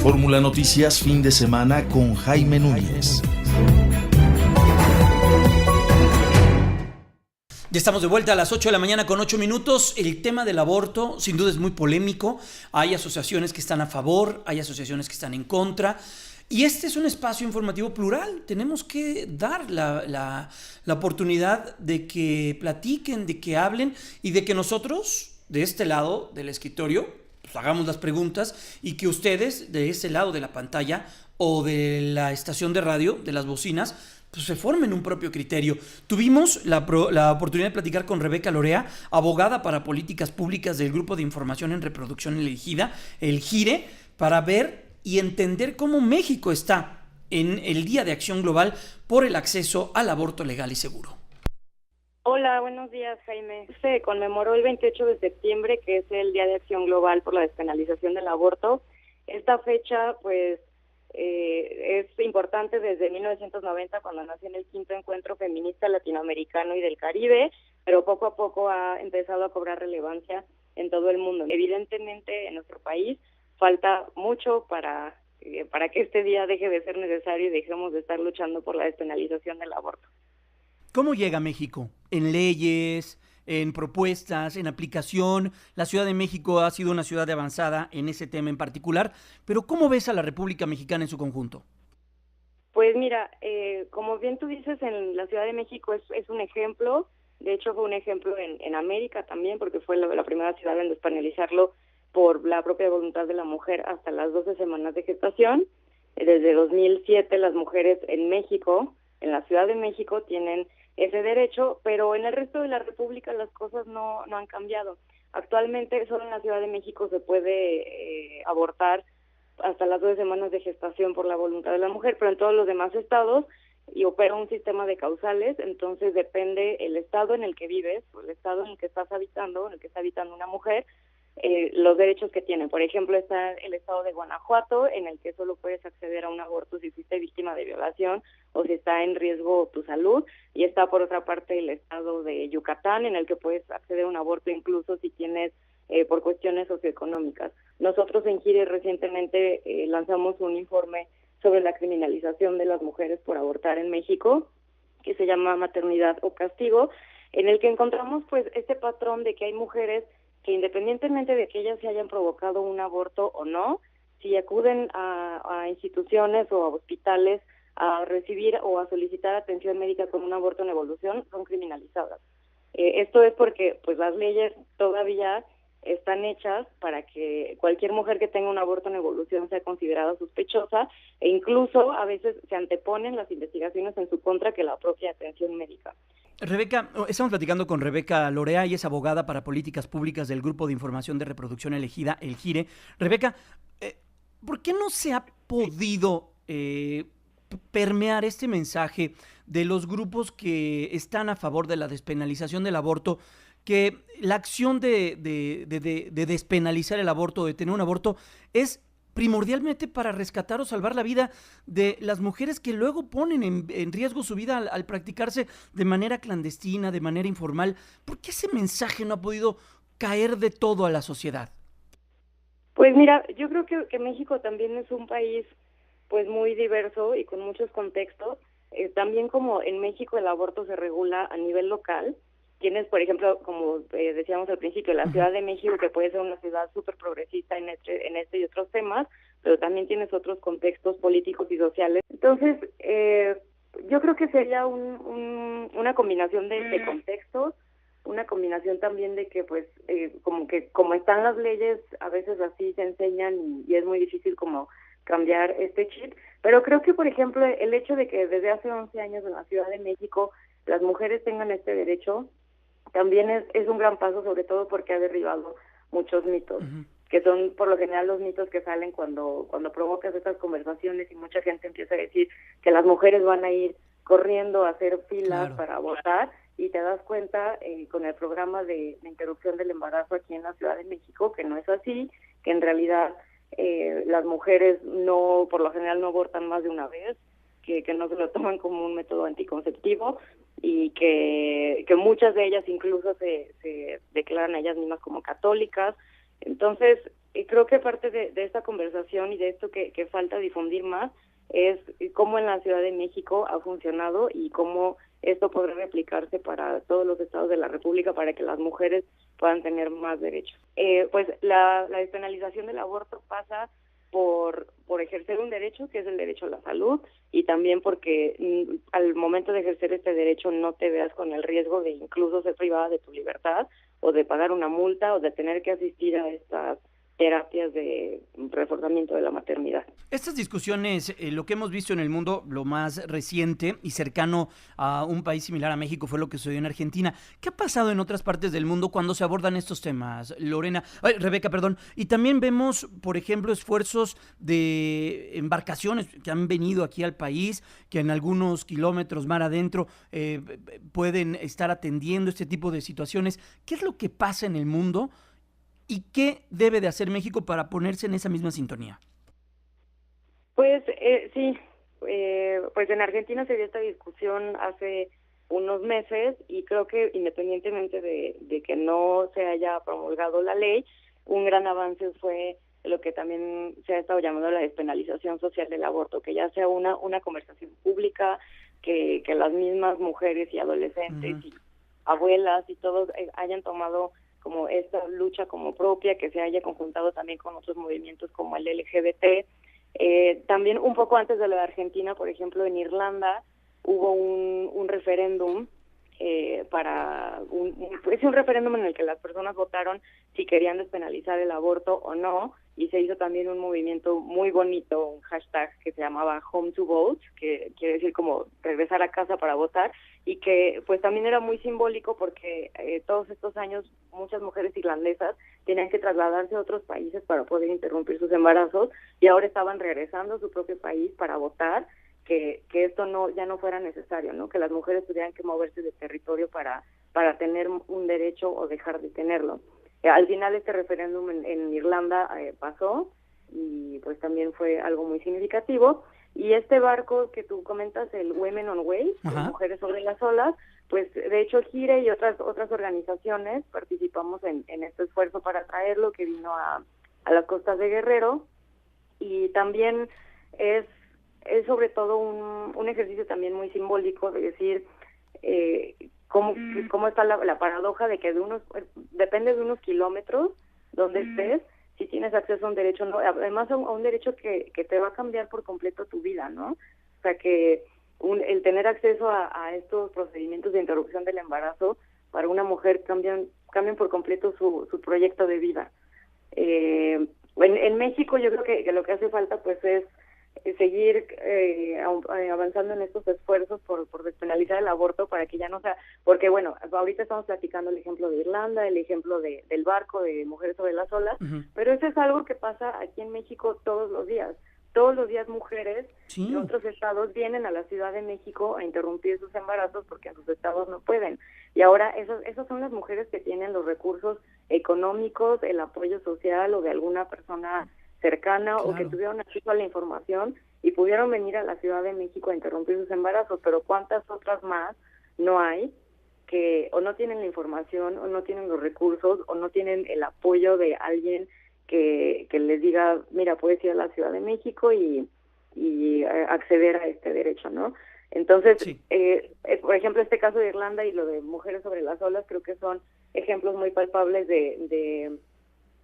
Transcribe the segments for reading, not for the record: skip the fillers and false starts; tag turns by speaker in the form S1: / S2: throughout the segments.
S1: Fórmula Noticias fin de semana con Jaime Núñez.
S2: Ya estamos de vuelta a las 8 de la mañana con 8 minutos. El tema del aborto sin duda es muy polémico. Hay asociaciones que están a favor, hay asociaciones que están en contra. Y este es un espacio informativo plural. Tenemos que dar la oportunidad de que platiquen, de que hablen y de que nosotros, de este lado del escritorio, pues hagamos las preguntas y que ustedes, de ese lado de la pantalla o de la estación de radio, de las bocinas, pues se formen un propio criterio. Tuvimos la oportunidad de platicar con Rebeca Lorea, abogada para políticas públicas del Grupo de Información en Reproducción Elegida, el GIRE, para ver y entender cómo México está en el Día de Acción Global por el acceso al aborto legal y seguro.
S3: Hola, buenos días, Jaime. Se conmemoró el 28 de septiembre, que es el Día de Acción Global por la Despenalización del Aborto. Esta fecha, pues, es importante desde 1990, cuando nació en el quinto encuentro feminista latinoamericano y del Caribe, pero poco a poco ha empezado a cobrar relevancia en todo el mundo. Evidentemente, en nuestro país falta mucho para que este día deje de ser necesario y dejemos de estar luchando por la despenalización del aborto.
S2: ¿Cómo llega México? ¿En leyes, en propuestas, en aplicación? La Ciudad de México ha sido una ciudad avanzada en ese tema en particular, pero ¿cómo ves a la República Mexicana en su conjunto?
S3: Pues mira, como bien tú dices, en la Ciudad de México es un ejemplo. De hecho fue un ejemplo en América también, porque fue la primera ciudad en despenalizarlo por la propia voluntad de la mujer hasta las 12 semanas de gestación. Desde 2007 las mujeres en México, en la Ciudad de México, tienen ese derecho, pero en el resto de la República las cosas no han cambiado. Actualmente solo en la Ciudad de México se puede abortar hasta las 12 semanas de gestación por la voluntad de la mujer, pero en todos los demás estados y opera un sistema de causales, entonces depende el estado en el que vives, o el estado en el que estás habitando, en el que está habitando una mujer, los derechos que tiene. Por ejemplo, está el estado de Guanajuato, en el que solo puedes acceder a un aborto si fuiste víctima de violación o si está en riesgo tu salud, y está por otra parte el estado de Yucatán, en el que puedes acceder a un aborto incluso si tienes por cuestiones socioeconómicas. Nosotros en GIRE recientemente lanzamos un informe sobre la criminalización de las mujeres por abortar en México, que se llama Maternidad o Castigo, en el que encontramos pues este patrón de que hay mujeres que independientemente de que ellas se hayan provocado un aborto o no, si acuden a instituciones o a hospitales a recibir o a solicitar atención médica con un aborto en evolución, son criminalizadas. Esto es porque pues las leyes todavía están hechas para que cualquier mujer que tenga un aborto en evolución sea considerada sospechosa, e incluso a veces se anteponen las investigaciones en su contra que la propia atención médica.
S2: Rebeca, estamos platicando con Rebeca Lorea, y es abogada para políticas públicas del Grupo de Información de Reproducción Elegida, el GIRE. Rebeca, ¿por qué no se ha podido permear este mensaje de los grupos que están a favor de la despenalización del aborto, que la acción de despenalizar el aborto, de tener un aborto, es primordialmente para rescatar o salvar la vida de las mujeres que luego ponen en riesgo su vida al practicarse de manera clandestina, de manera informal? ¿Por qué ese mensaje no ha podido caer de todo a la sociedad?
S3: Pues mira, yo creo que México también es un país pues muy diverso y con muchos contextos. También como en México el aborto se regula a nivel local. Tienes, por ejemplo, como decíamos al principio, la Ciudad de México, que puede ser una ciudad súper progresista en este y otros temas, pero también tienes otros contextos políticos y sociales. Entonces, yo creo que sería una combinación de contextos, una combinación también de que, pues, como están las leyes, a veces así se enseñan y es muy difícil como cambiar este chip. Pero creo que, por ejemplo, el hecho de que desde hace 11 años en la Ciudad de México las mujeres tengan este derecho también es un gran paso, sobre todo porque ha derribado muchos mitos, que son por lo general los mitos que salen cuando provocas estas conversaciones y mucha gente empieza a decir que las mujeres van a ir corriendo a hacer filas para abortar, y te das cuenta con el programa de interrupción del embarazo aquí en la Ciudad de México que no es así, que en realidad las mujeres no, por lo general no abortan más de una vez, que no se lo toman como un método anticonceptivo, y que muchas de ellas incluso se declaran a ellas mismas como católicas. Entonces, creo que parte de esta conversación y de esto que falta difundir más es cómo en la Ciudad de México ha funcionado y cómo esto podrá replicarse para todos los estados de la República para que las mujeres puedan tener más derechos. Pues la despenalización del aborto pasa por ejercer un derecho, que es el derecho a la salud, y también porque al momento de ejercer este derecho no te veas con el riesgo de incluso ser privada de tu libertad o de pagar una multa o de tener que asistir a estas terapias de reforzamiento de la maternidad.
S2: Estas discusiones, lo que hemos visto en el mundo, lo más reciente y cercano a un país similar a México fue lo que sucedió en Argentina. ¿Qué ha pasado en otras partes del mundo cuando se abordan estos temas, Rebeca, perdón? Y también vemos, por ejemplo, esfuerzos de embarcaciones que han venido aquí al país, que en algunos kilómetros mar adentro pueden estar atendiendo este tipo de situaciones. ¿Qué es lo que pasa en el mundo? ¿Y qué debe de hacer México para ponerse en esa misma sintonía?
S3: Pues sí, pues en Argentina se dio esta discusión hace unos meses y creo que independientemente de que no se haya promulgado la ley, un gran avance fue lo que también se ha estado llamando la despenalización social del aborto, que ya sea una conversación pública, que las mismas mujeres y adolescentes y abuelas y todos hayan tomado como esta lucha como propia, que se haya conjuntado también con otros movimientos como el LGBT. También un poco antes de lo de Argentina, por ejemplo, en Irlanda hubo un referéndum es un referéndum en el que las personas votaron si querían despenalizar el aborto o no, y se hizo también un movimiento muy bonito, un hashtag que se llamaba Home to Vote, que quiere decir como regresar a casa para votar, y que pues también era muy simbólico porque todos estos años muchas mujeres irlandesas tenían que trasladarse a otros países para poder interrumpir sus embarazos, y ahora estaban regresando a su propio país para votar, que esto ya no fuera necesario, ¿no? Que las mujeres tuvieran que moverse de territorio para tener un derecho o dejar de tenerlo. Al final este referéndum en Irlanda pasó y pues también fue algo muy significativo. Y este barco que tú comentas, el Women on Waves, Mujeres sobre las Olas, pues de hecho Gire y otras organizaciones participamos en este esfuerzo para traerlo, que vino a las costas de Guerrero, y también es sobre todo un ejercicio también muy simbólico de decir cómo está la paradoja de que depende de unos kilómetros donde estés, si tienes acceso a un derecho, no, además a un derecho que te va a cambiar por completo tu vida, ¿no? O sea, que el tener acceso a estos procedimientos de interrupción del embarazo para una mujer cambian por completo su proyecto de vida. En México yo creo que lo que hace falta pues es seguir avanzando en estos esfuerzos por despenalizar el aborto para que ya no sea, porque bueno, ahorita estamos platicando el ejemplo de Irlanda, el ejemplo del barco de Mujeres sobre las Olas, pero eso es algo que pasa aquí en México todos los días mujeres de otros estados vienen a la Ciudad de México a interrumpir sus embarazos porque en sus estados no pueden, y ahora esas son las mujeres que tienen los recursos económicos, el apoyo social o de alguna persona cercana, claro, o que tuvieron acceso a la información y pudieron venir a la Ciudad de México a interrumpir sus embarazos, pero ¿cuántas otras más no hay que o no tienen la información o no tienen los recursos o no tienen el apoyo de alguien que les diga, mira, puedes ir a la Ciudad de México y acceder a este derecho, ¿no? Entonces, por ejemplo, este caso de Irlanda y lo de Mujeres sobre las Olas creo que son ejemplos muy palpables de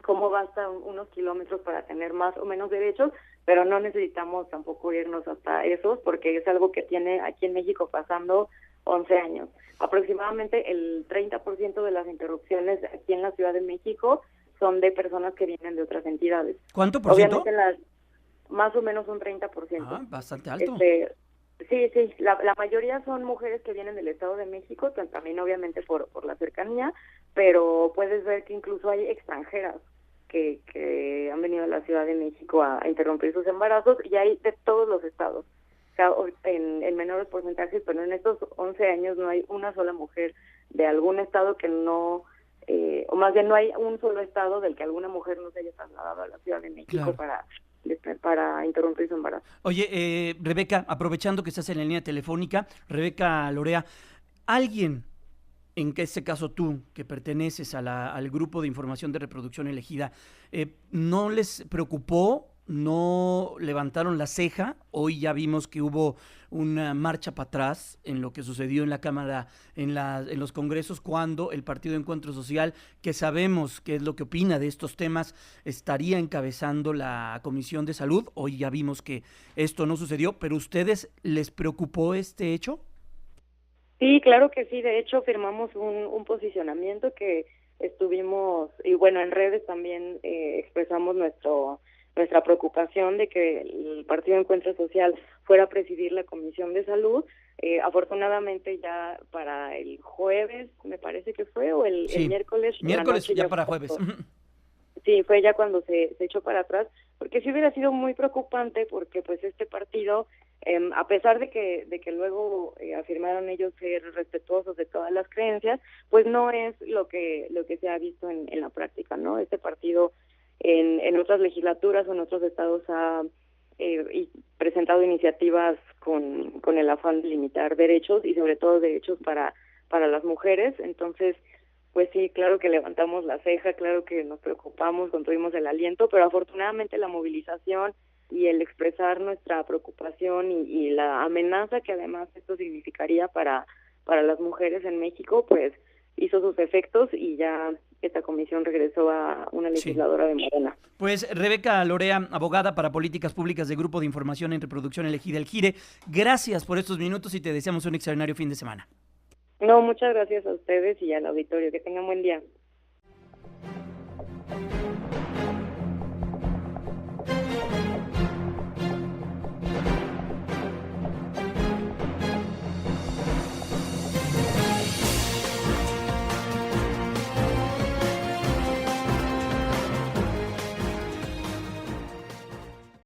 S3: cómo basta unos kilómetros para tener más o menos derechos, pero no necesitamos tampoco irnos hasta esos, porque es algo que tiene aquí en México pasando 11 años. Aproximadamente el 30% de las interrupciones aquí en la Ciudad de México son de personas que vienen de otras entidades.
S2: ¿Cuánto por ciento?
S3: Obviamente más o menos un 30%.
S2: Ah, bastante alto.
S3: Sí, la mayoría son mujeres que vienen del Estado de México, también obviamente por la cercanía, pero puedes ver que incluso hay extranjeras que han venido a la Ciudad de México a interrumpir sus embarazos, y hay de todos los estados, o sea, en menores porcentajes, pero en estos 11 años no hay una sola mujer de algún estado que no, o más bien no hay un solo estado del que alguna mujer no se haya trasladado a la Ciudad de México, claro, para interrumpir su embarazo.
S2: Oye, Rebeca, aprovechando que estás en la línea telefónica, Rebeca Lorea, ¿alguien en que este caso tú, que perteneces al grupo de información de reproducción elegida, ¿no les preocupó? ¿No levantaron la ceja? Hoy ya vimos que hubo una marcha para atrás en lo que sucedió en la Cámara, en los congresos, cuando el Partido Encuentro Social, que sabemos qué es lo que opina de estos temas, estaría encabezando la Comisión de Salud. Hoy ya vimos que esto no sucedió, pero ¿ustedes les preocupó este hecho?
S3: Sí, claro que sí. De hecho, firmamos un posicionamiento que estuvimos, y bueno, en redes también expresamos nuestra preocupación de que el Partido Encuentro Social fuera a presidir la Comisión de Salud. Afortunadamente ya para el jueves, me parece que fue, o el miércoles.
S2: Miércoles ya para jueves.
S3: Sí, fue ya cuando se echó para atrás, porque sí hubiera sido muy preocupante, porque pues este partido, a pesar de que luego afirmaron ellos ser respetuosos de todas las creencias, pues no es lo que se ha visto en la práctica, ¿no? Este partido en otras legislaturas o en otros estados ha presentado iniciativas con el afán de limitar derechos, y sobre todo derechos para las mujeres. Entonces, pues sí, claro que levantamos la ceja, claro que nos preocupamos, contuvimos el aliento, pero afortunadamente la movilización y el expresar nuestra preocupación y la amenaza que además esto significaría para las mujeres en México, pues hizo sus efectos, y ya esta comisión regresó a una legisladora de Morena.
S2: Pues Rebeca Lorea, abogada para políticas públicas de Grupo de Información en Reproducción Elegida, el GIRE, gracias por estos minutos y te deseamos un extraordinario fin de semana.
S3: No, muchas gracias a ustedes y al auditorio. Que tengan buen día.